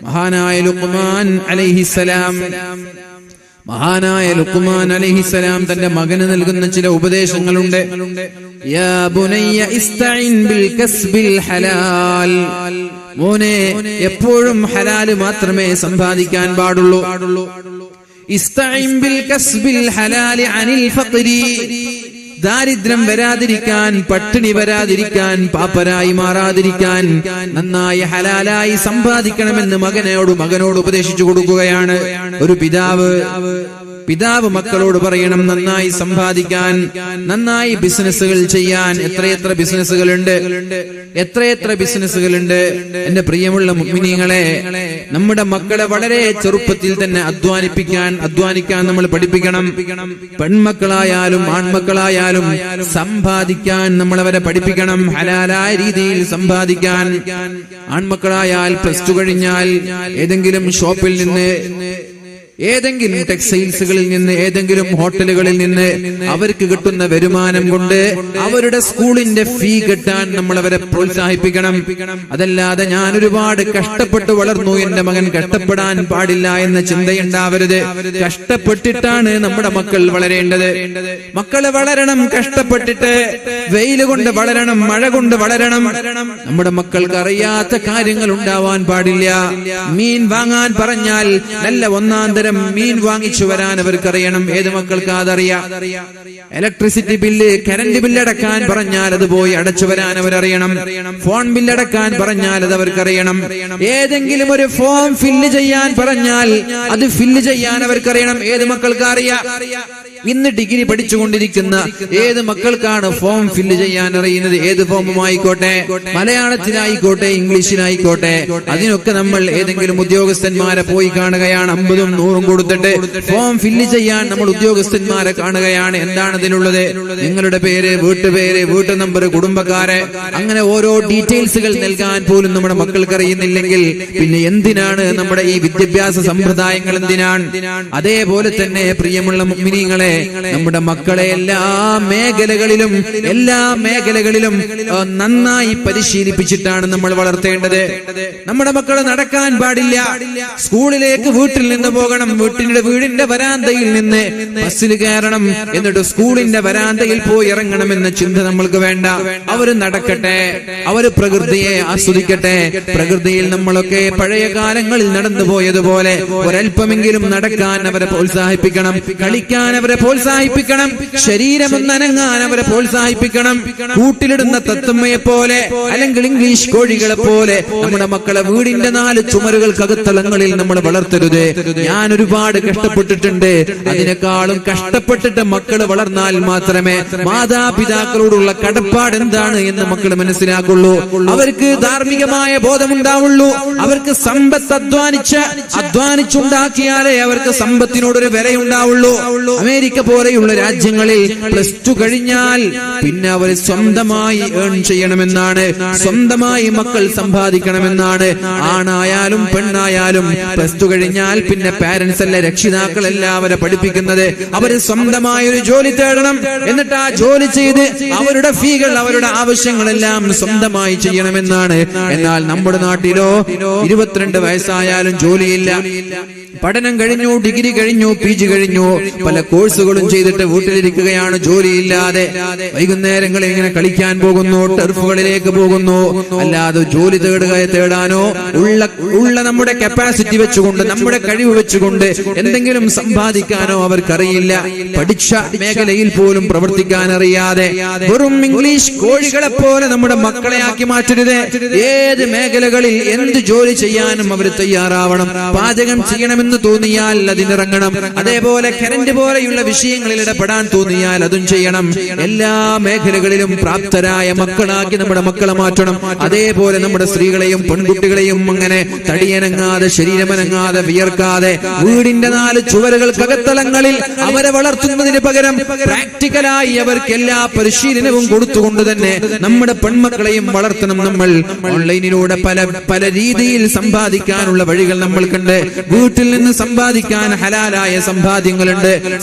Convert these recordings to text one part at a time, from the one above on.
മഹാനായ ലുഖ്മാൻ അലൈഹിസ്സലാം തന്റെ മകന് നൽകുന്ന ചില ഉപദേശങ്ങളുണ്ട്. യാ ബുനയ്യ ഇസ്തഇൻ ബിൽ കസ്ബിൽ ഹലാൽ. മോനെ, എപ്പോഴും ഹലാല് മാത്രമേ സമ്പാദിക്കാൻ പാടുള്ളൂ. ഇസ്തഇൻ ബിൽ കസ്ബിൽ ഹലാലി അനിൽ ഫഖ്രി. ദാരിദ്ര്യം വരാതിരിക്കാൻ, പട്ടിണി വരാതിരിക്കാൻ, പാപ്പരായി മാറാതിരിക്കാൻ നന്നായി ഹലാലായി സമ്പാദിക്കണമെന്ന് മകനോട് ഉപദേശിച്ചു കൊടുക്കുകയാണ്. ഒരു പിതാവ് മക്കളോട് പറയണം നന്നായി സമ്പാദിക്കാൻ, നന്നായി ബിസിനസ്സുകൾ ചെയ്യാൻ. എത്രയെത്ര ബിസിനസ്സുകളുണ്ട്. എന്റെ പ്രിയമുള്ള മുഅ്മിനീങ്ങളെ, നമ്മുടെ മക്കളെ വളരെ ചെറുപ്പത്തിൽ തന്നെ അധ്വാനിക്കാൻ നമ്മൾ പഠിപ്പിക്കണം. പെൺമക്കളായാലും ആൺമക്കളായാലും സമ്പാദിക്കാൻ നമ്മൾ അവരെ പഠിപ്പിക്കണം. ഹലാലായ രീതിയിൽ സമ്പാദിക്കാൻ. ആൺമക്കളായാൽ +2 കഴിഞ്ഞാൽ ഏതെങ്കിലും ഷോപ്പിൽ നിന്ന്, ഏതെങ്കിലും ടെക്സ്റ്റൈൽസുകളിൽ നിന്ന്, ഏതെങ്കിലും ഹോട്ടലുകളിൽ നിന്ന് അവർക്ക് കിട്ടുന്ന വരുമാനം കൊണ്ട് അവരുടെ സ്കൂളിന്റെ ഫീ കെട്ടാൻ നമ്മൾ അവരെ പ്രോത്സാഹിപ്പിക്കണം. അതല്ലാതെ ഞാൻ ഒരുപാട് കഷ്ടപ്പെട്ട് വളർന്നു, എന്റെ മകൻ കഷ്ടപ്പെടാൻ പാടില്ല എന്ന ചിന്തയുണ്ടാവരുത്. കഷ്ടപ്പെട്ടിട്ടാണ് നമ്മുടെ മക്കൾ വളരേണ്ടത്. മക്കള് വളരണം കഷ്ടപ്പെട്ടിട്ട്. വെയിൽ കൊണ്ട് വളരണം, മഴ കൊണ്ട് വളരണം. നമ്മുടെ മക്കൾക്ക് അറിയാത്ത കാര്യങ്ങൾ ഉണ്ടാവാൻ പാടില്ല. മീൻ വാങ്ങാൻ പറഞ്ഞാൽ നല്ല ഒന്നാം തരം മീൻ വാങ്ങിച്ചു വരാൻ അവർക്കറിയണം. ഏത് മക്കൾക്ക് അതറിയാം? ഇലക്ട്രിസിറ്റി ബില്ല്, കറന്റ് ബില്ലടക്കാൻ പറഞ്ഞാൽ അത് പോയി അടച്ചു വരാൻ അവരറിയണം. ഫോൺ ബില്ലടക്കാൻ പറഞ്ഞാൽ അത് അവർക്കറിയണം. ഏതെങ്കിലും ഒരു ഫോം ഫില്ല് ചെയ്യാൻ പറഞ്ഞാൽ അത് ഫില്ല് ചെയ്യാൻ അവർക്കറിയണം. ഏത് മക്കൾക്ക് അറിയാം? ഇന്ന് ഡിഗ്രി പഠിച്ചുകൊണ്ടിരിക്കുന്ന ഏത് മക്കൾക്കാണ് ഫോം ഫില്ല് ചെയ്യാൻ അറിയുന്നത്? ഏത് ഫോമുമായിക്കോട്ടെ, മലയാളത്തിലായിക്കോട്ടെ, ഇംഗ്ലീഷിലായിക്കോട്ടെ, അതിനൊക്കെ നമ്മൾ ഏതെങ്കിലും ഉദ്യോഗസ്ഥന്മാരെ പോയി കാണുകയാണ്. 50ഉം 100ഉം കൊടുത്തിട്ട് ഫോം ഫില്ല് ചെയ്യാൻ നമ്മൾ ഉദ്യോഗസ്ഥന്മാരെ കാണുകയാണ്. എന്താണ് അതിനുള്ളത്? നിങ്ങളുടെ പേര്, വീട്ടുപേര്, വീട്ടു നമ്പർ, കുടുംബക്കാരെ, അങ്ങനെ ഓരോ ഡീറ്റെയിൽസുകൾ നൽകാൻ പോലും നമ്മുടെ മക്കൾക്ക് അറിയുന്നില്ലെങ്കിൽ പിന്നെ എന്തിനാണ് നമ്മുടെ ഈ വിദ്യാഭ്യാസ സമ്പ്രദായങ്ങൾ? എന്തിനാണ്? അതേപോലെ തന്നെ പ്രിയമുള്ള മുഅ്മിനീങ്ങളെ, നമ്മുടെ മക്കളെ എല്ലാ മേഖലകളിലും നന്നായി പരിശീലിപ്പിച്ചിട്ടാണ് നമ്മൾ വളർത്തേണ്ടത്. നമ്മുടെ മക്കളെ നടക്കാൻ പാടില്ല. സ്കൂളിലേക്ക് വീട്ടിൽ നിന്ന് പോകണം, വീടിന്റെ വരാന്തയിൽ നിന്ന് ബസ്സിൽ കയറണം, എന്നിട്ട് സ്കൂളിന്റെ വരാന്തയിൽ പോയി ഇറങ്ങണമെന്ന ചിന്ത നമ്മൾക്ക് വേണ്ട. അവര് നടക്കട്ടെ, അവര് പ്രകൃതിയെ ആസ്വദിക്കട്ടെ. പ്രകൃതിയിൽ നമ്മളൊക്കെ പഴയ കാലങ്ങളിൽ നടന്നു പോയതുപോലെ ഒരൽപ്പമെങ്കിലും നടക്കാൻ അവരെ പ്രോത്സാഹിപ്പിക്കണം, കളിക്കാൻ അവരെ പ്രോത്സാഹിപ്പിക്കണം, ശരീരം ഒന്നനങ്ങാൻ അവരെ പ്രോത്സാഹിപ്പിക്കണം. കൂട്ടിലിടുന്ന തത്തമ്മയെ പോലെ അല്ലെങ്കിൽ ഇംഗ്ലീഷ് കോഴികളെ പോലെ നമ്മുടെ മക്കളെ വീടിന്റെ 4 ചുമരുകൾക്കകത്തളങ്ങളിൽ നമ്മൾ വളർത്തരുത്. ഞാൻ ഒരുപാട് കഷ്ടപ്പെട്ടിട്ടുണ്ട്. അതിനേക്കാളും കഷ്ടപ്പെട്ടിട്ട് മക്കള് വളർന്നാൽ മാത്രമേ മാതാപിതാക്കളോടുള്ള കടപ്പാട് എന്താണ് എന്ന് മക്കൾ മനസ്സിലാക്കുള്ളൂ. അവർക്ക് ധാർമ്മികമായ ബോധമുണ്ടാവുള്ളൂ. അവർക്ക് സമ്പത്ത് അധ്വാനിച്ചുണ്ടാക്കിയാലേ അവർക്ക് സമ്പത്തിനോടൊരു വിലയുണ്ടാവുള്ളൂ. അമേരിക്ക പോലെയുള്ള രാജ്യങ്ങളിൽ +2 കഴിഞ്ഞാൽ പിന്നെ അവർ സ്വന്തമായി ഏൺ ചെയ്യണമെന്നാണ്, സ്വന്തമായി മക്കൾ സമ്പാദിക്കണമെന്നാണ്. ആണായാലും പെണ്ണായാലും +2 കഴിഞ്ഞാൽ പിന്നെ പാരന്റ്സ് അല്ല, രക്ഷിതാക്കളല്ല അവരെ പഠിപ്പിക്കുന്നത്. അവര് സ്വന്തമായ ഒരു ജോലി തേടണം, എന്നിട്ട് ആ ജോലി ചെയ്ത് അവരുടെ ഫീകൾ, അവരുടെ ആവശ്യങ്ങളെല്ലാം സ്വന്തമായി ചെയ്യണമെന്നാണ്. എന്നാൽ നമ്മുടെ നാട്ടിലോ 22 വയസ്സായാലും ജോലിയില്ല. പഠനം കഴിഞ്ഞു, ഡിഗ്രി കഴിഞ്ഞു, PG കഴിഞ്ഞു, പല കോഴ്സുകളും ചെയ്തിട്ട് വീട്ടിലിരിക്കുകയാണ് ജോലിയില്ലാതെ. വൈകുന്നേരങ്ങളിൽ ഇങ്ങനെ കളിക്കാൻ പോകുന്നു, ടർഫുകളിലേക്ക് പോകുന്നു. അല്ലാതെ ജോലി തേടാനോ ഉള്ള നമ്മുടെ കപ്പാസിറ്റി വെച്ചുകൊണ്ട്, നമ്മുടെ കഴിവ് വെച്ചുകൊണ്ട് എന്തെങ്കിലും സമ്പാദിക്കാനോ അവർക്കറിയില്ല. പഠിച്ച മേഖലയിൽ പോലും പ്രവർത്തിക്കാൻ അറിയാതെ വെറും ഇംഗ്ലീഷ് കോഴികളെ പോലെ നമ്മുടെ മക്കളെ ആക്കി മാറ്റരുത്. ഏത് മേഖലകളിൽ എന്ത് ജോലി ചെയ്യാനും അവർ തയ്യാറാവണം. പാചകം ചെയ്യണമെന്ന് തോന്നിയാൽ അതിനിറങ്ങണം. അതേപോലെ കറന്റ് പോലെയുള്ള വിഷയങ്ങളിൽ ഇടപെടാൻ തോന്നിയാൽ അതും ചെയ്യണം. എല്ലാ മേഖലകളിലും പ്രാപ്തരായ മക്കളാക്കി നമ്മുടെ മക്കളെ മാറ്റണം. അതേപോലെ നമ്മുടെ സ്ത്രീകളെയും പെൺകുട്ടികളെയും അങ്ങനെ തടിയനങ്ങാതെ, ശരീരമനങ്ങാതെ, വിയർക്കാതെ വീടിന്റെ 4 ചുവരുകൾക്കകത്തളങ്ങളിൽ അവരെ വളർത്തുന്നതിന് പകരം പ്രാക്ടിക്കലായി അവർക്ക് എല്ലാ പരിശീലനവും കൊടുത്തുകൊണ്ട് തന്നെ നമ്മുടെ പെൺമക്കളെയും വളർത്തണം. നമ്മൾ ഓൺലൈനിലൂടെ പല രീതിയിൽ സമ്പാദിക്കാനുള്ള വഴികൾ നമ്മൾക്കുണ്ട്. വീട്ടിൽ നിന്ന് സമ്പാദിക്കാൻ ഹലാലായ സമ്പാദ്യങ്ങളുണ്ട്.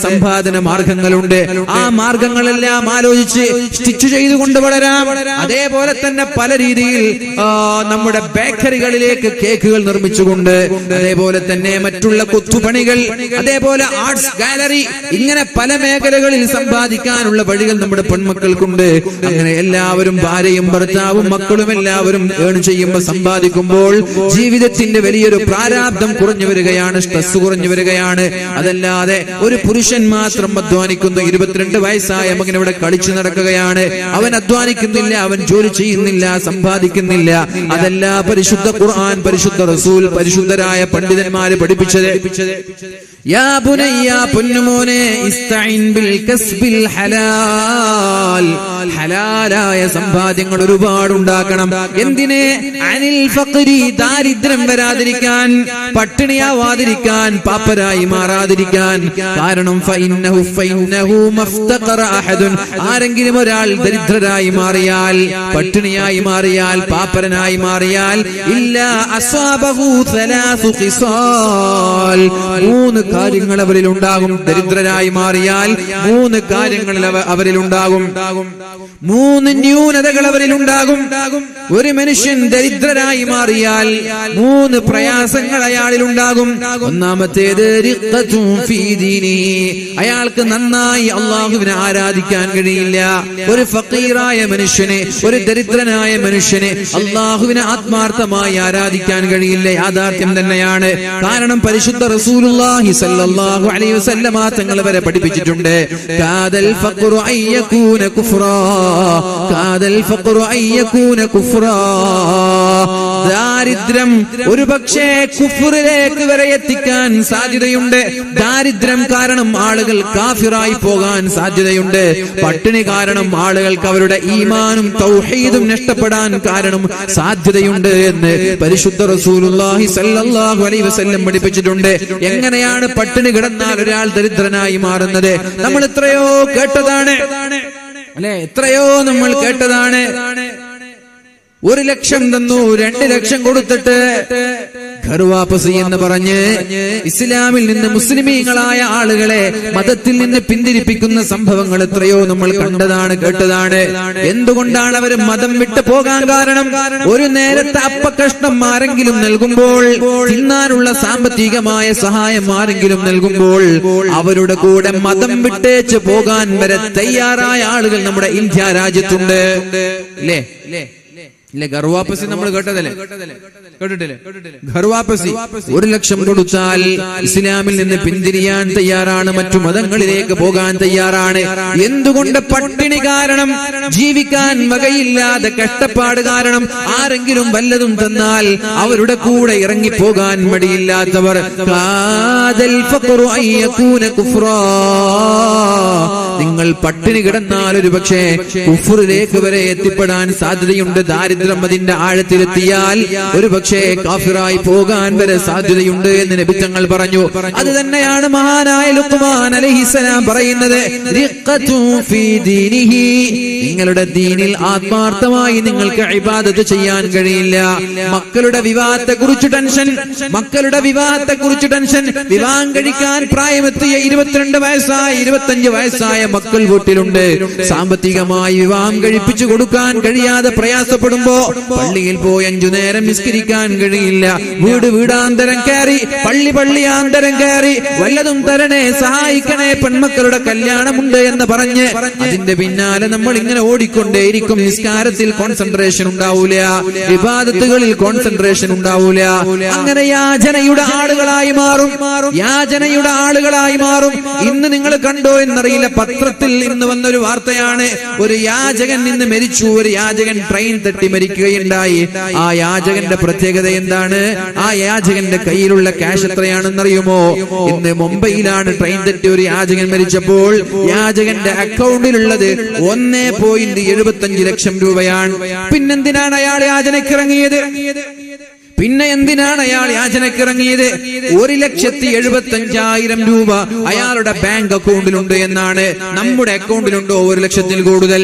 സമ്പാദന മാർഗങ്ങളുണ്ട്. ആ മാർഗങ്ങളെല്ലാം ആലോചിച്ച് സ്റ്റിച്ച് ചെയ്തുകൊണ്ട് വളരാം. അതേപോലെ തന്നെ പല രീതിയിൽ നമ്മുടെ ബേക്കറികളിലേക്ക് കേക്കുകൾ നിർമ്മിച്ചുകൊണ്ട്, അതേപോലെ തന്നെ മറ്റുള്ള കൊത്തുപണികൾ, അതേപോലെ ആർട്സ് ഗാലറി, ഇങ്ങനെ പല മേഖലകളിൽ സമ്പാദിക്കാനുള്ള വഴികൾ നമ്മുടെ പെൺമക്കൾക്കുണ്ട്. അങ്ങനെ എല്ലാവരും, ഭാര്യയും ഭർത്താവും മക്കളും എല്ലാവരും ഏൺ ചെയ്യുമ്പോൾ, സമ്പാദിക്കുമ്പോൾ ജീവിതത്തിന്റെ വലിയൊരു പ്രാരാബ്ദം കുറഞ്ഞു വരികയാണ്, സ്ട്രെസ് കുറഞ്ഞു വരികയാണ്. അതല്ലാതെ ഒരു പുരുഷൻ മാത്രം അധ്വാനിക്കുന്നു, 22 വയസ്സായ മകൻ ഇവിടെ കളിച്ചു നടക്കുകയാണ്, അവൻ അധ്വാനിക്കുന്നില്ല, അവൻ ജോലി ചെയ്യുന്നില്ല, സമ്പാദിക്കുന്നില്ല. അതല്ല പരിശുദ്ധ ഖുർആൻ, പരിശുദ്ധ റസൂൽ, പരിശുദ്ധരായ പണ്ഡിതന്മാര് പഠിപ്പിച്ചത്. യാ ബുനയ്യ, പൊന്നുമോനെ, ഇസ്തഈൻ ബിൽ കസ്ബിൽ ഹലാൽ, ഹലാലായ സമ്പാദ്യങ്ങൾ ഒരുപാട് ഉണ്ടാക്കണം. എന്തിനെ? അനിൽ ഫഖ്രി, ദാരിദ്ര്യം വരാതിരിക്കാൻ, പട്ടിണിയാവാതിരിക്കാൻ, പാപ്പരായി മാറാതിരിക്കാൻ. കാരണം ഫഇന്നഹു മഫ്തഖറ അഹദുൻ, ആരെങ്കിലും ഒരാൾ ദരിദ്രരായി മാറിയാൽ, പട്ടിണിയായി മാറിയാൽ, പാപ്പരനായി മാറിയാൽ, ഇല്ലാ അസ്വാബഹു സലാസു ഖിസാൽ, 3 കാര്യങ്ങൾ അവരിൽ ഉണ്ടാകും. ദരിദ്രരായി മാറിയാൽ 3 കാര്യങ്ങൾ അവരിൽ ഉണ്ടാകും, 3 ന്യൂനതകൾ അവരിൽ ഉണ്ടാകും. ഒരു മനുഷ്യൻ ദരിദ്രരായി മാറിയാൽ 3 പ്രയാസങ്ങൾ അയാളിൽ ഉണ്ടാകും. ഒന്നാമത്തേത് റിഖ്ഖത്തുൻ ഫീ ദീനിഹി, അയാൾക്ക് നന്നായി അല്ലാഹുവിനെ ആരാധിക്കാൻ കഴിയില്ല. ഒരു ഫഖീറായ മനുഷ്യനെ, ഒരു ദരിദ്രനായ മനുഷ്യനെ അല്ലാഹുവിനെ ആത്മാർത്ഥമായി ആരാധിക്കാൻ കഴിയില്ല. യാഥാർത്ഥ്യം തന്നെയാണ്. കാരണം പരിശുദ്ധ റസൂലുള്ളാഹി സ്വല്ലല്ലാഹു അലൈഹി വസല്ലമ തങ്ങൾ വരെ പഠിപ്പിച്ചിട്ടുണ്ട്, കാദൽ ഫഖ്റു അയ്യകൂന കുഫ്റാ, കാദൽ ഫഖ്റു അയ്യകൂന കുഫ്റാ, ദാരിദ്ര്യം ഒരുപക്ഷേ കുഫ്റിലേക്ക് വരെ എത്തിക്കാൻ സാധ്യതയുണ്ട്. ദാരിദ്ര്യം കാരണം ആളുകൾ കാഫിറായി പോകാൻ സാധ്യതയുണ്ട്. പട്ടിണി കാരണം ആളുകൾക്ക് അവരുടെ ഈമാനും തൗഹീദും നഷ്ടപ്പെടാൻ കാരണം സാധ്യതയുണ്ട് എന്ന് പരിശുദ്ധ റസൂലുള്ളാഹി സ്വല്ലല്ലാഹു അലൈഹി വസല്ലം പഠിപ്പിച്ചിട്ടുണ്ട്. എങ്ങനെയാണ് പട്ടിണി കിടന്നാൽ ഒരാൾ ദരിദ്രനായി മാറുന്നത്? നമ്മൾ എത്രയോ കേട്ടതാണ് അല്ലെ, എത്രയോ നമ്മൾ കേട്ടതാണ്. 1 ലക്ഷം തന്നു, 2 ലക്ഷം കൊടുത്തിട്ട് ഘർവാപസി എന്ന് പറഞ്ഞ് ഇസ്ലാമിൽ നിന്ന് മുസ്ലിമീങ്ങളായ ആളുകളെ മതത്തിൽ നിന്ന് പിന്തിരിപ്പിക്കുന്ന സംഭവങ്ങൾ എത്രയോ നമ്മൾ കണ്ടതാണ്, കേട്ടതാണ്. എന്തുകൊണ്ടാണ് അവർ മതം വിട്ടു പോകാൻ കാരണം? ഒരു നേരത്തെ അപ്പക്കഷ്ണം ആരെങ്കിലും നൽകുമ്പോൾ, തിന്നാനുള്ള സാമ്പത്തികമായ സഹായം ആരെങ്കിലും നൽകുമ്പോൾ, അവരുടെ കൂടെ മതം വിട്ടേച്ച് പോകാൻ വരെ തയ്യാറായ ആളുകൾ നമ്മുടെ ഇന്ത്യ രാജ്യത്തുണ്ട്. അല്ലേ? ഇല്ല, ഘർവാപസി നമ്മൾ കേട്ടതല്ലേ, കേട്ടിട്ടില്ലേ? ഘർവാപസി 1 ലക്ഷം കൊടുത്താൽ ഇസ്ലാമിൽ നിന്ന് പിന്തിരിയാൻ തയ്യാറാണ്, മറ്റു മതങ്ങളിലേക്ക് പോകാൻ തയ്യാറാണ്. എന്തുകൊണ്ട്? പട്ടിണി കാരണം, ജീവിക്കാൻ വകയില്ലാതെ കഷ്ടപ്പാട് കാരണം. ആരെങ്കിലും വല്ലതും തന്നാൽ അവരുടെ കൂടെ ഇറങ്ങിപ്പോകാൻ മടിയില്ലാത്തവർ. കാദൽ ഫഖ്റു അയ്യകൂന കുഫ്റാ, നിങ്ങൾ പട്ടിണി കിടന്നാൽ ഒരു പക്ഷേ കുഫ്റിലേക്ക് വരെ എത്തിപ്പെടാൻ സാധ്യതയുണ്ട്. ദാരിദ്ര്യം അതിന്റെ ആഴത്തിലെത്തിയാൽ ഒരു പക്ഷേ കാഫിറായി പോകാൻ വരെ സാധ്യതയുണ്ട് എന്ന് നബി തങ്ങൾ പറഞ്ഞു. അത് തന്നെയാണ് മഹാനായ ലുഖ്മാൻ അലൈഹിസ്സലാം പറയുന്നത്, റിഖ്ഖത്തുൻ ഫീ ദീനിഹി, നിങ്ങളുടെ ദീനിൽ ആത്മാർത്ഥമായി നിങ്ങൾക്ക് ഇബാദത്ത് ചെയ്യാൻ കഴിയില്ല. മക്കളുടെ വിവാഹത്തെക്കുറിച്ച് ടെൻഷൻ, മക്കളുടെ വിവാഹത്തെക്കുറിച്ച് ടെൻഷൻ. വിവാഹം കഴിക്കാൻ പ്രായമെത്തിയ 22 വയസ്സായ 25 വയസ്സായ മക്കൾ വീട്ടിലുണ്ട്. സാമ്പത്തികമായി വിവാഹം കഴിപ്പിച്ചു കൊടുക്കാൻ കഴിയാതെ പ്രയാസപ്പെടുമ്പോൾ പള്ളിയിൽ പോയി 5 നേരം നിസ്കരിക്കാൻ കഴിയില്ല. വീടാന്തരം കയറി, പള്ളിയാന്തരം കയറി, വല്ലതും തരണേ, സഹായിക്കണേ, പെൺമക്കളുടെ കല്യാണമുണ്ട് എന്ന് പറഞ്ഞ് അതിന്റെ പിന്നാലെ നമ്മൾ ഇങ്ങനെ ഓടിക്കൊണ്ടേയിരിക്കും. നിസ്കാരത്തിൽ കോൺസെൻട്രേഷൻ ഉണ്ടാവൂല, ഇബാദത്തുകളിൽ കോൺസെൻട്രേഷൻ ഉണ്ടാവൂല. അങ്ങനെ യാചനയുടെ ആളുകളായി മാറും, യാചനയുടെ ആളുകളായി മാറും. ഇന്ന് നിങ്ങൾ കണ്ടോ എന്നറിയില്ല, പത്രത്തിൽ ഇന്ന് വന്നൊരു വാർത്തയാണ്, ഒരു യാചകൻ ഇന്ന് മരിച്ചു. ഒരു യാചകൻ ട്രെയിൻ തട്ടി മരിക്കുകയുണ്ടായി. ആ യാചകന്റെ പ്രത്യേകത എന്താണ്? ആ യാചകന്റെ കയ്യിലുള്ള ക്യാഷ് എത്രയാണെന്നറിയുമോ? ഇന്ന് മുംബൈയിലാണ് ട്രെയിൻ തെറ്റി ഒരു യാചകൻ മരിച്ചപ്പോൾ യാചകന്റെ അക്കൗണ്ടിലുള്ളത് 1.75 ലക്ഷം രൂപയാണ്. പിന്നെന്തിനാണ് അയാൾ യാചനയ്ക്ക് ഇറങ്ങിയത്? പിന്നെ എന്തിനാണ് അയാൾ യാചനക്കിറങ്ങിയത്? 1,75,000 രൂപ അയാളുടെ ബാങ്ക് അക്കൗണ്ടിലുണ്ട് എന്നാണ്. നമ്മുടെ അക്കൗണ്ടിലുണ്ടോ 1 ലക്ഷത്തിൽ കൂടുതൽ?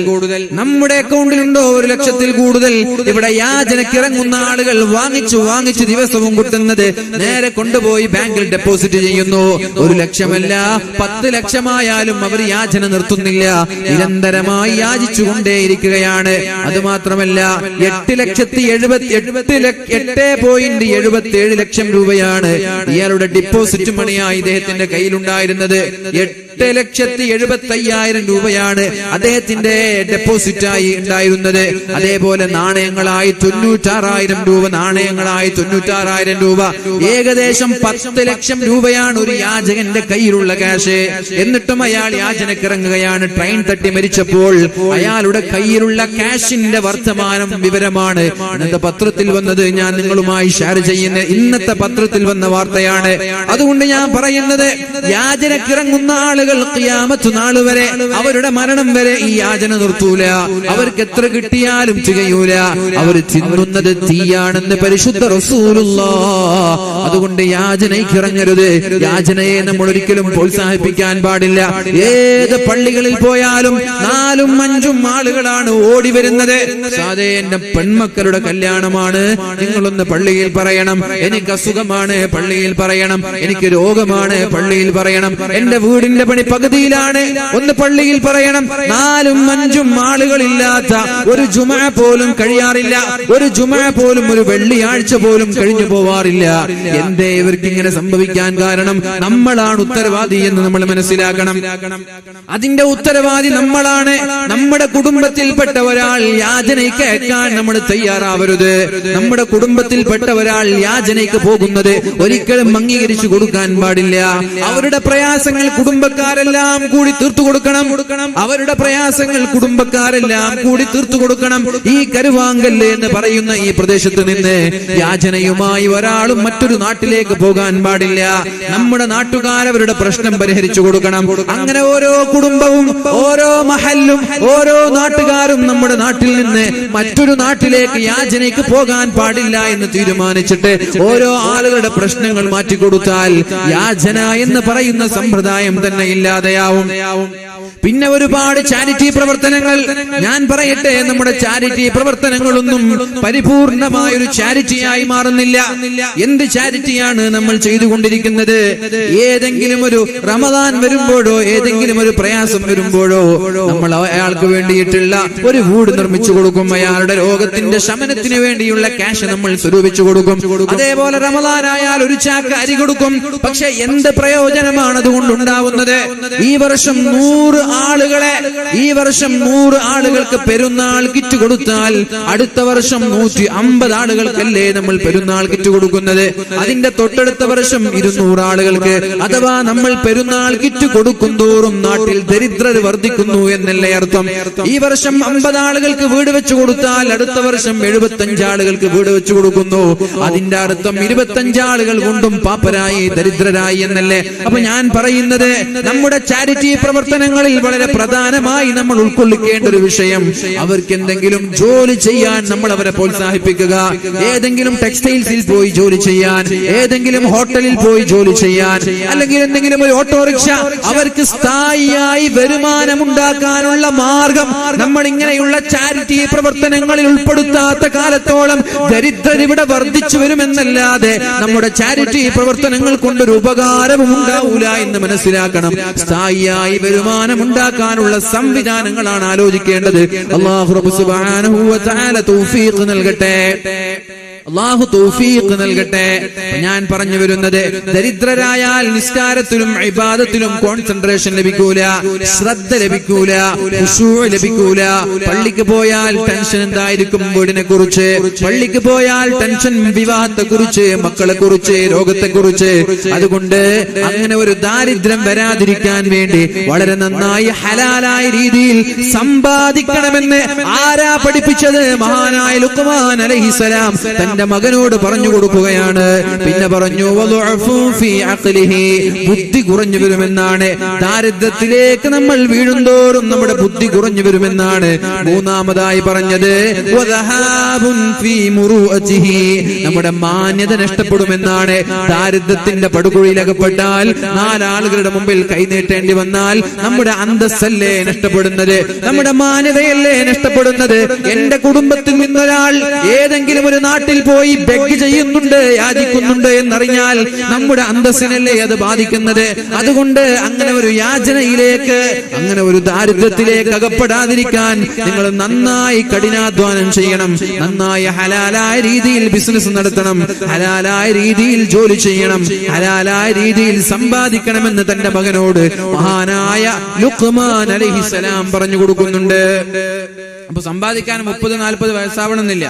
നമ്മുടെ അക്കൗണ്ടിലുണ്ടോ 1 ലക്ഷത്തിൽ കൂടുതൽ? ഇവിടെ യാചനക്കിറങ്ങുന്ന ആളുകൾ വാങ്ങിച്ചു ദിവസവും കിട്ടുന്നത് നേരെ കൊണ്ടുപോയി ബാങ്കിൽ ഡെപ്പോസിറ്റ് ചെയ്യുന്നു. 1 ലക്ഷമല്ല 10 ലക്ഷമായാലും അവർ യാചന നിർത്തുന്നില്ല, നിരന്തരമായി യാചിച്ചുകൊണ്ടേയിരിക്കുകയാണ്. അതുമാത്രമല്ല 8,77 ലക്ഷം രൂപയാണ് ഇയാളുടെ ഡിപ്പോസിറ്റ് മണിയായി ഇദ്ദേഹത്തിന്റെ കയ്യിലുണ്ടായിരുന്നത്. 8,75,000 രൂപയാണ് അദ്ദേഹത്തിന്റെ ഡെപ്പോസിറ്റായി ഉണ്ടായിരുന്നത്. അതേപോലെ നാണയങ്ങളായി 96,000 രൂപ, നാണയങ്ങളായി 96,000 രൂപ, ഏകദേശം 10 ലക്ഷം രൂപയാണ് ഒരു യാചകന്റെ കയ്യിലുള്ള ക്യാഷ്. എന്നിട്ടും അയാൾ യാചനക്കിറങ്ങുകയാണ്. ട്രെയിൻ തട്ടി മരിച്ചപ്പോൾ അയാളുടെ കയ്യിലുള്ള ക്യാഷിന്റെ വർത്തമാനം വിവരമാണ് ഇന്നത്തെ പത്രത്തിൽ വന്നത്. ഞാൻ നിങ്ങളുമായി ഷെയർ ചെയ്യുന്ന ഇന്നത്തെ പത്രത്തിൽ വന്ന വാർത്തയാണ്. അതുകൊണ്ട് ഞാൻ പറയുന്നത്, യാചനക്കിറങ്ങുന്ന ആളുകൾ ഖിയാമത്ത് നാൾ വരെ, അവരുടെ മരണം വരെ ഈ യാചന നിർത്തൂല. അവർക്ക് എത്ര കിട്ടിയാലും തികയൂല. അവർ തിന്നുന്നത് തീയാണെന്ന് പരിശുദ്ധ റസൂലുള്ളാഹ്. അതുകൊണ്ട് യാചനയ്ക്കിറങ്ങരുത്. യാചനയെ നമ്മൾ ഒരിക്കലും പ്രോത്സാഹിപ്പിക്കാൻ പാടില്ല. ഏത് പള്ളികളിൽ പോയാലും 4ഉം 5ഉം ആളുകളാണ് ഓടി വരുന്നത്. സാധേ എന്റെ പെൺമക്കളുടെ കല്യാണമാണ്, നിങ്ങളൊന്ന് പള്ളിയിൽ പറയണം. എനിക്ക് അസുഖമാണ്, പള്ളിയിൽ പറയണം. എനിക്ക് രോഗമാണ്, പള്ളിയിൽ പറയണം. എന്റെ വീടിന്റെ പണി പകുതിയിലാണ്, ഒന്ന് പള്ളിയിൽ പറയണം. 4ഉം 5ഉം ആളുകളില്ലാത്ത ഒരു ജുമഅ പോലും കഴിയാറില്ല. ഒരു ജുമഅ പോലും, ഒരു വെള്ളിയാഴ്ച പോലും കഴിഞ്ഞു പോവാറില്ല. എന്തേ ഇവർക്ക് ഇങ്ങനെ സംഭവിക്കാൻ കാരണം? നമ്മളാണ് ഉത്തരവാദി എന്ന് നമ്മൾ മനസ്സിലാക്കണം. അതിന്റെ ഉത്തരവാദി നമ്മളാണ്. നമ്മുടെ കുടുംബത്തിൽപ്പെട്ട ഒരാൾ യാചനയ്ക്ക് അയക്കാൻ നമ്മൾ തയ്യാറാവരുത്. നമ്മുടെ കുടുംബത്തിൽപ്പെട്ട ഒരാൾ യാചനയ്ക്ക് പോകുന്നത് ഒരിക്കലും അംഗീകരിച്ചു കൊടുക്കാൻ പാടില്ല. അവരുടെ പ്രയാസങ്ങൾ കുടുംബക്കാരെല്ലാം കൂടി തീർത്തു കൊടുക്കണം. അവരുടെ പ്രയാസങ്ങൾ കുടുംബക്കാരെല്ലാം കൂടി തീർത്തു കൊടുക്കണം. ഈ കരുവാങ്കല്ല് എന്ന് പറയുന്ന ഈ പ്രദേശത്ത് നിന്ന് യാചനയുമായി ഒരാളും മറ്റൊരു നാട്ടിലേക്ക് പോകാൻ പാടില്ല. നമ്മുടെ നാട്ടുകാരവരുടെ പ്രശ്നം പരിഹരിച്ചു കൊടുക്കണം. അങ്ങനെ ഓരോ കുടുംബവും, ഓരോ മഹല്ലും, ഓരോ നാട്ടുകാരും നമ്മുടെ നാട്ടിൽ നിന്ന് മറ്റൊരു നാട്ടിലേക്ക് യാചനയ്ക്ക് പോകാൻ പാടില്ല എന്ന് തീരുമാനിച്ചിട്ട് ഓരോ ആളുകളുടെ പ്രശ്നങ്ങൾ മാറ്റിക്കൊടുത്താൽ യാചന എന്ന് പറയുന്ന സമ്പ്രദായം തന്നെ ഇല്ലാതെയാവും. പിന്നെ ഒരുപാട് ചാരിറ്റി പ്രവർത്തനങ്ങൾ ഞാൻ പറയട്ടെ. നമ്മുടെ ചാരിറ്റി പ്രവർത്തനങ്ങളൊന്നും പരിപൂർണമായ ഒരു ചാരിറ്റിയായി മാറുന്നില്ല. എന്ത് ചാരിറ്റിയാണ് നമ്മൾ ചെയ്തുകൊണ്ടിരിക്കുന്നത്? ഏതെങ്കിലും ഒരു റമദാൻ വരുമ്പോഴോ, ഏതെങ്കിലും ഒരു പ്രയാസം വരുമ്പോഴോ നമ്മൾ അയാൾക്ക് വേണ്ടിയിട്ടുള്ള ഒരു വീട് നിർമ്മിച്ചു കൊടുക്കും. അയാളുടെ രോഗത്തിന്റെ ശമനത്തിന് വേണ്ടിയുള്ള ക്യാഷ് നമ്മൾ സ്വരൂപിച്ചു കൊടുക്കും. അതേപോലെ റമദാനായാൽ ഒരു ചാക്ക് അരി കൊടുക്കും. പക്ഷെ എന്ത് പ്രയോജനമാണ് അതുകൊണ്ടുണ്ടാവുന്നത്? ഈ വർഷം 100 ആളുകൾക്ക് പെരുന്നാൾ കിറ്റ് കൊടുത്താൽ അടുത്ത വർഷം 150 ആളുകൾക്കല്ലേ നമ്മൾ പെരുന്നാൾ കിറ്റ് കൊടുക്കുന്നത്? അതിന്റെ തൊട്ടടുത്ത വർഷം 200 ആളുകൾക്ക്. അഥവാ നമ്മൾ പെരുന്നാൾ കിറ്റ് കൊടുക്കും തോറും നാട്ടിൽ ദരിദ്രർ വർദ്ധിക്കുന്നു എന്നല്ലേ അർത്ഥം? ഈ വർഷം 50 ആളുകൾക്ക് വീട് വെച്ചു കൊടുത്താൽ അടുത്ത വർഷം 75 ആളുകൾക്ക് വീട് വെച്ചു കൊടുക്കുന്നു. അതിന്റെ അർത്ഥം 25 ആളുകൾ കൊണ്ടും പാപ്പരായി, ദരിദ്രരായി എന്നല്ലേ? അപ്പൊ ഞാൻ പറയുന്നത്, നമ്മുടെ ചാരിറ്റി പ്രവർത്തനങ്ങളിൽ വളരെ പ്രധാനമായി നമ്മൾ ഉൾക്കൊള്ളിക്കേണ്ട ഒരു വിഷയം, അവർക്ക് എന്തെങ്കിലും ജോലി ചെയ്യാൻ നമ്മൾ അവരെ പ്രോത്സാഹിപ്പിക്കുക. ഏതെങ്കിലും ടെക്സ്റ്റൈൽസിൽ പോയി ജോലി ചെയ്യാൻ, ഏതെങ്കിലും ഹോട്ടലിൽ പോയി ജോലി ചെയ്യാൻ, അല്ലെങ്കിൽ എന്തെങ്കിലും ഒരു ഓട്ടോറിക്ഷ, അവർക്ക് സ്ഥായിയായി വരുമാനമുണ്ടാക്കാനുള്ള മാർഗം നമ്മൾ ഇങ്ങനെയുള്ള ചാരിറ്റി പ്രവർത്തനങ്ങളിൽ ഉൾപ്പെടുത്താത്ത കാലത്തോളം ദരിദ്രർ ഇവിടെ വർദ്ധിച്ചു വരുമെന്നല്ലാതെ നമ്മുടെ ചാരിറ്റി പ്രവർത്തനങ്ങൾ കൊണ്ടൊരു ഉപകാരവും ഉണ്ടാവൂല എന്ന് മനസ്സിലാക്കണം. സ്ഥായിയായി വരുമാനം ഉണ്ടാക്കാനുള്ള സംവിധാനങ്ങളാണ് ആലോചിക്കേണ്ടത്. അല്ലാഹു റബ്ബ് സുബ്ഹാനഹു വ തആല തൗഫീഖ് നൽകട്ടെ. അല്ലാഹു തൗഫീഖ് നൽകട്ടെ. ഞാൻ പറഞ്ഞു വരുന്നത്, ദരിദ്രരായാൽ നിസ്കാരത്തിലും ഇബാദത്തിലും കോൺസെൻട്രേഷൻ ലഭിക്കൂല, ശ്രദ്ധ ലഭിക്കൂല, ഖുശൂഅ് ലഭിക്കൂല. പള്ളിക്ക് പോയാൽ ടെൻഷൻ എന്തായിരിക്കും? വീടിനെ കുറിച്ച്. പള്ളിക്ക് പോയാൽ ടെൻഷൻ വിവാഹത്തെ കുറിച്ച്, മക്കളെ കുറിച്ച്, രോഗത്തെ കുറിച്ച്. അതുകൊണ്ട് അങ്ങനെ ഒരു ദാരിദ്ര്യം വരാതിരിക്കാൻ വേണ്ടി വളരെ നന്നായി ഹലാലായ രീതിയിൽ സമ്പാദിക്കണമെന്ന് ആരാ പഠിപ്പിച്ചത്? മഹാനായ ലുഖ്മാൻ അലൈഹിസ്സലാം തന്റെ മകനോട് പറഞ്ഞു കൊടുക്കുകയാണ്. പിന്നെ പിന്നെ പറഞ്ഞു വദുഅഫു ഫീ അഖ്ലിഹി, ബുദ്ധി കുറഞ്ഞു വരുമെന്നാണ്. ദാരിദ്ര്യത്തിലേക്ക് നമ്മൾ വീഴുന്തോറും നമ്മുടെ ബുദ്ധി കുറഞ്ഞു വരുമെന്നാണ്. മൂന്നാമതായി പറഞ്ഞത് വദഹാബുൻ ഫീ മുറൂഅതിഹി, നമ്മുടെ മാന്യത നഷ്ടപ്പെടുമെന്നാണ്. ദാരിദ്ര്യത്തിന്റെ പടുകുഴിയിൽ അകപ്പെട്ടാൽ, നാലാളുകളുടെ മുമ്പിൽ കൈനീട്ടേണ്ടി വന്നാൽ നമ്മുടെ അന്തസ്സല്ലേ നഷ്ടപ്പെടുന്നത്, നമ്മുടെ മാന്യതയല്ലേ നഷ്ടപ്പെടുന്നത്. എന്റെ കുടുംബത്തിൽ നിന്നൊരാൾ ഏതെങ്കിലും ഒരു നാട്ടിൽ പോയി ബെഗ് ചെയ്യുന്നുണ്ട്, യാചിക്കുന്നുണ്ട് എന്നറിഞ്ഞാൽ നമ്മുടെ അന്തസ്സിനല്ലേ അത് ബാധിക്കുന്നത്. അതുകൊണ്ട് അങ്ങനെ ഒരു യാചനയിലേക്ക്, അങ്ങനെ ഒരു ദാരിദ്ര്യത്തിലേക്ക് അകപ്പെടാതിരിക്കാൻ നിങ്ങൾ നന്നായി കഠിനാധ്വാനം ചെയ്യണം. നന്നായി ഹലാലായ രീതിയിൽ ബിസിനസ് നടത്തണം, ഹലാലായ രീതിയിൽ ജോലി ചെയ്യണം, ഹലാലായ രീതിയിൽ സമ്പാദിക്കണമെന്ന് തന്റെ മകനോട് മഹാനായ ലുഖ്മാൻ അലൈഹിസ്സലാം പറഞ്ഞു കൊടുക്കുന്നുണ്ട്. അപ്പൊ സമ്പാദിക്കാൻ 30-40 വയസ്സാവണമെന്നില്ല,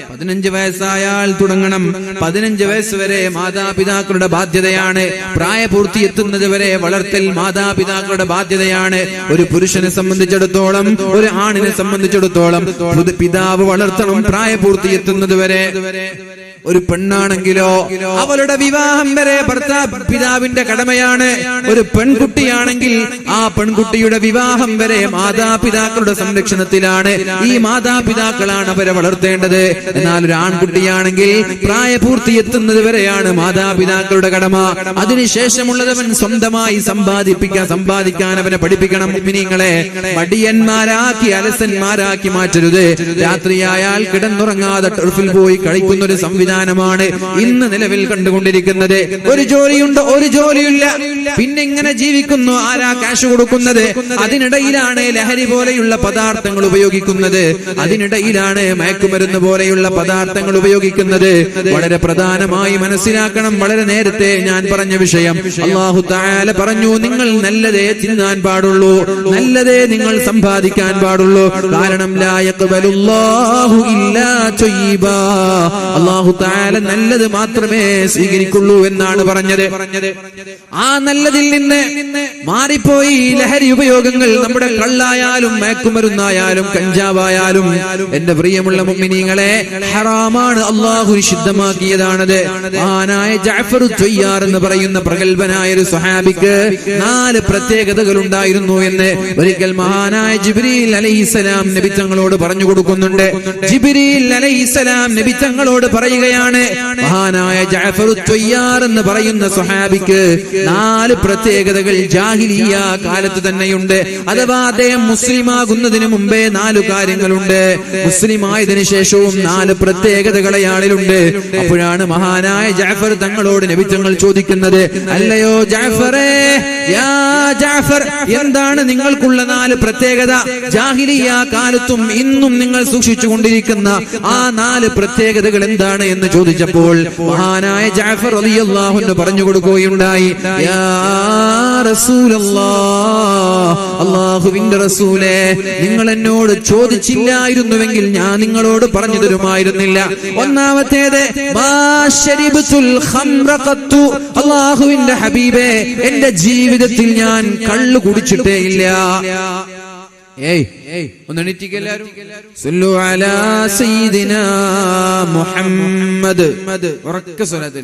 15 വയസ്സായാൽ തുടങ്ങണം. 15 വയസ്സ് വരെ മാതാപിതാക്കളുടെ ബാധ്യതയാണ്. പ്രായപൂർത്തി എത്തുന്നത് വരെ വളർത്തൽ മാതാപിതാക്കളുടെ ബാധ്യതയാണ്. ഒരു പുരുഷനെ സംബന്ധിച്ചിടത്തോളം, ഒരു ആണിനെ സംബന്ധിച്ചിടത്തോളം പിതാവ് വളർത്തണം പ്രായപൂർത്തി എത്തുന്നത് വരെ. ഒരു പെണ്ണാണെങ്കിലോ അവളുടെ വിവാഹം വരെ പിതാവിന്റെ കടമയാണ്. ഒരു പെൺകുട്ടിയാണെങ്കിൽ ആ പെൺകുട്ടിയുടെ വിവാഹം വരെ മാതാപിതാക്കളുടെ സംരക്ഷണത്തിലാണ്. ഈ മാതാപിതാക്കളാണ് അവരെ വളർത്തേണ്ടത്. എന്നാൽ ഒരു ആൺകുട്ടിയാണെങ്കിൽ പ്രായപൂർത്തി എത്തുന്നത് വരെയാണ് മാതാപിതാക്കളുടെ കടമ. അതിനുശേഷമുള്ളതവൻ സ്വന്തമായി സമ്പാദിക്കാൻ അവനെ പഠിപ്പിക്കണം. മുഅ്മിനീങ്ങളെ, മടിയന്മാരാക്കി അലസന്മാരാക്കി മാറ്റരുത്. രാത്രിയായാൽ കിടന്നുറങ്ങാതെ ടർഫിൽ പോയി കളിക്കുന്ന ഒരു സംവിധാനമാണ് ഇന്ന് നിലവിൽ കണ്ടുകൊണ്ടിരിക്കുന്നത്. ഒരു ജോലിയുണ്ടോ? ഒരു ജോലിയില്ല. പിന്നെ ഇങ്ങനെ ജീവിക്കുന്നു. ആരാ കാശ് കൊടുക്കുന്നത്? അതിനിടയിലാണ് ലഹരി പോലെയുള്ള പദാർത്ഥങ്ങൾ ഉപയോഗിക്കുന്നത്, അതിനിടയിലാണ് മയക്കുമരുന്ന് പോലെയുള്ള പദാർത്ഥങ്ങൾ ഉപയോഗിക്കുന്നത്. വളരെ പ്രധാനമായി മനസ്സിലാക്കണം. വളരെ നേരത്തെ ഞാൻ പറഞ്ഞ വിഷയം, അല്ലാഹു തആല പറഞ്ഞു, നിങ്ങൾ നല്ലതേ തിന്നാൻ പാടുള്ളൂ, നല്ലതേ നിങ്ങൾ സമ്പാദിക്കാൻ പാടുള്ളൂ. കാരണം ലാ യഖ്ബലുല്ലാഹു ഇല്ലാ തയ്യിബാ, അല്ലാഹു തആല നല്ലത് മാത്രമേ സ്വീകരിക്കുള്ളൂ എന്നാണ് പറഞ്ഞത്. ആ നല്ലതിൽ നിന്ന് മാറിപ്പോയി ലഹരി ഉപയോഗങ്ങൾ, നമ്മുടെ കള്ളായാലും മയക്കുമരുന്നായാലും കഞ്ചാവായാലും, എന്റെ പ്രിയമുള്ള മുഅ്മിനീങ്ങളെ, ഹറാമാണ്. അല്ലാഹു നിഷിദ്ധമാക്കിയതാണത്. മഹാനായ ജഅഫർ ത്വയ്യാർ എന്ന് പറയുന്ന പ്രഗൽഭനായ ഒരു സ്വഹാബിക്ക് 4 പ്രത്യേകതകൾ ഉണ്ടായിരുന്നു എന്ന് ഒരിക്കൽ മഹാനായ ജിബ്രീൽ അലൈഹിസ്സലാം നബി തങ്ങളോട് പറഞ്ഞു കൊടുക്കുന്നുണ്ട്. ജിബ്രീൽ അലൈഹിസ്സലാം നബി തങ്ങളോട് പറയുകയാണ്, മഹാനായ ജഅഫർ ത്വയ്യാർ എന്ന് പറയുന്ന സ്വഹാബിക്ക് 4 പ്രത്യേകതകൾ ജാഹിലിയ്യ കാലത്ത് തന്നെയുണ്ട്. അഥവാ അദ്ദേഹം മുസ്ലിമാകുന്നതിന് മുമ്പേ 4 കാര്യങ്ങളുണ്ട്. മുസ്ലിമായതിനു ശേഷവും 4 പ്രത്യേകതകൾ അയാളിലുണ്ട്. അപ്പോഴാണ് മഹാനായ ജഅഫർ തങ്ങളോട് നബി തങ്ങൾ ചോദിക്കുന്നത്, അല്ലയോ ജഅഫറേ, യാ ജഅഫർ, എന്താണ് നിങ്ങൾക്കുള്ള 4 പ്രത്യേകത? ജാഹിലിയ്യ കാലത്തും ഇന്നും നിങ്ങൾ സൂക്ഷിച്ചുകൊണ്ടിരിക്കുന്ന ആ 4 പ്രത്യേകതകൾ എന്താണ് എന്ന് ചോദിച്ചപ്പോൾ മഹാനായ ജഅഫർ റളിയല്ലാഹു അൻഹു പറഞ്ഞു കൊടുക്കുകയുണ്ടായി, യാ റസൂലല്ലാഹ്, അല്ലാഹുവിന്റെ റസൂലേ, നിങ്ങൾ എന്നോട് ചോദിച്ചില്ലായിരുന്നുവെങ്കിൽ ഞാൻ നിങ്ങളോട് പറഞ്ഞു തരുമായിരുന്നില്ല. ഒന്നാമത്തേത്, മാ ശരിബ്തുൽ ഖംറ ഖത്തു, അല്ലാഹുവിന്റെ ഹബീബേ, എന്റെ ജീവിതത്തിൽ ഞാൻ കള്ളു കുടിച്ചിട്ടേ ഇല്ല. ഒന്ന് എണീറ്റിക്ക് എല്ലാവരും. സല്ലു അലാ സയ്യിദിനാ മുഹമ്മദ്. ഉറക്കെ സ്വലാത്ത്.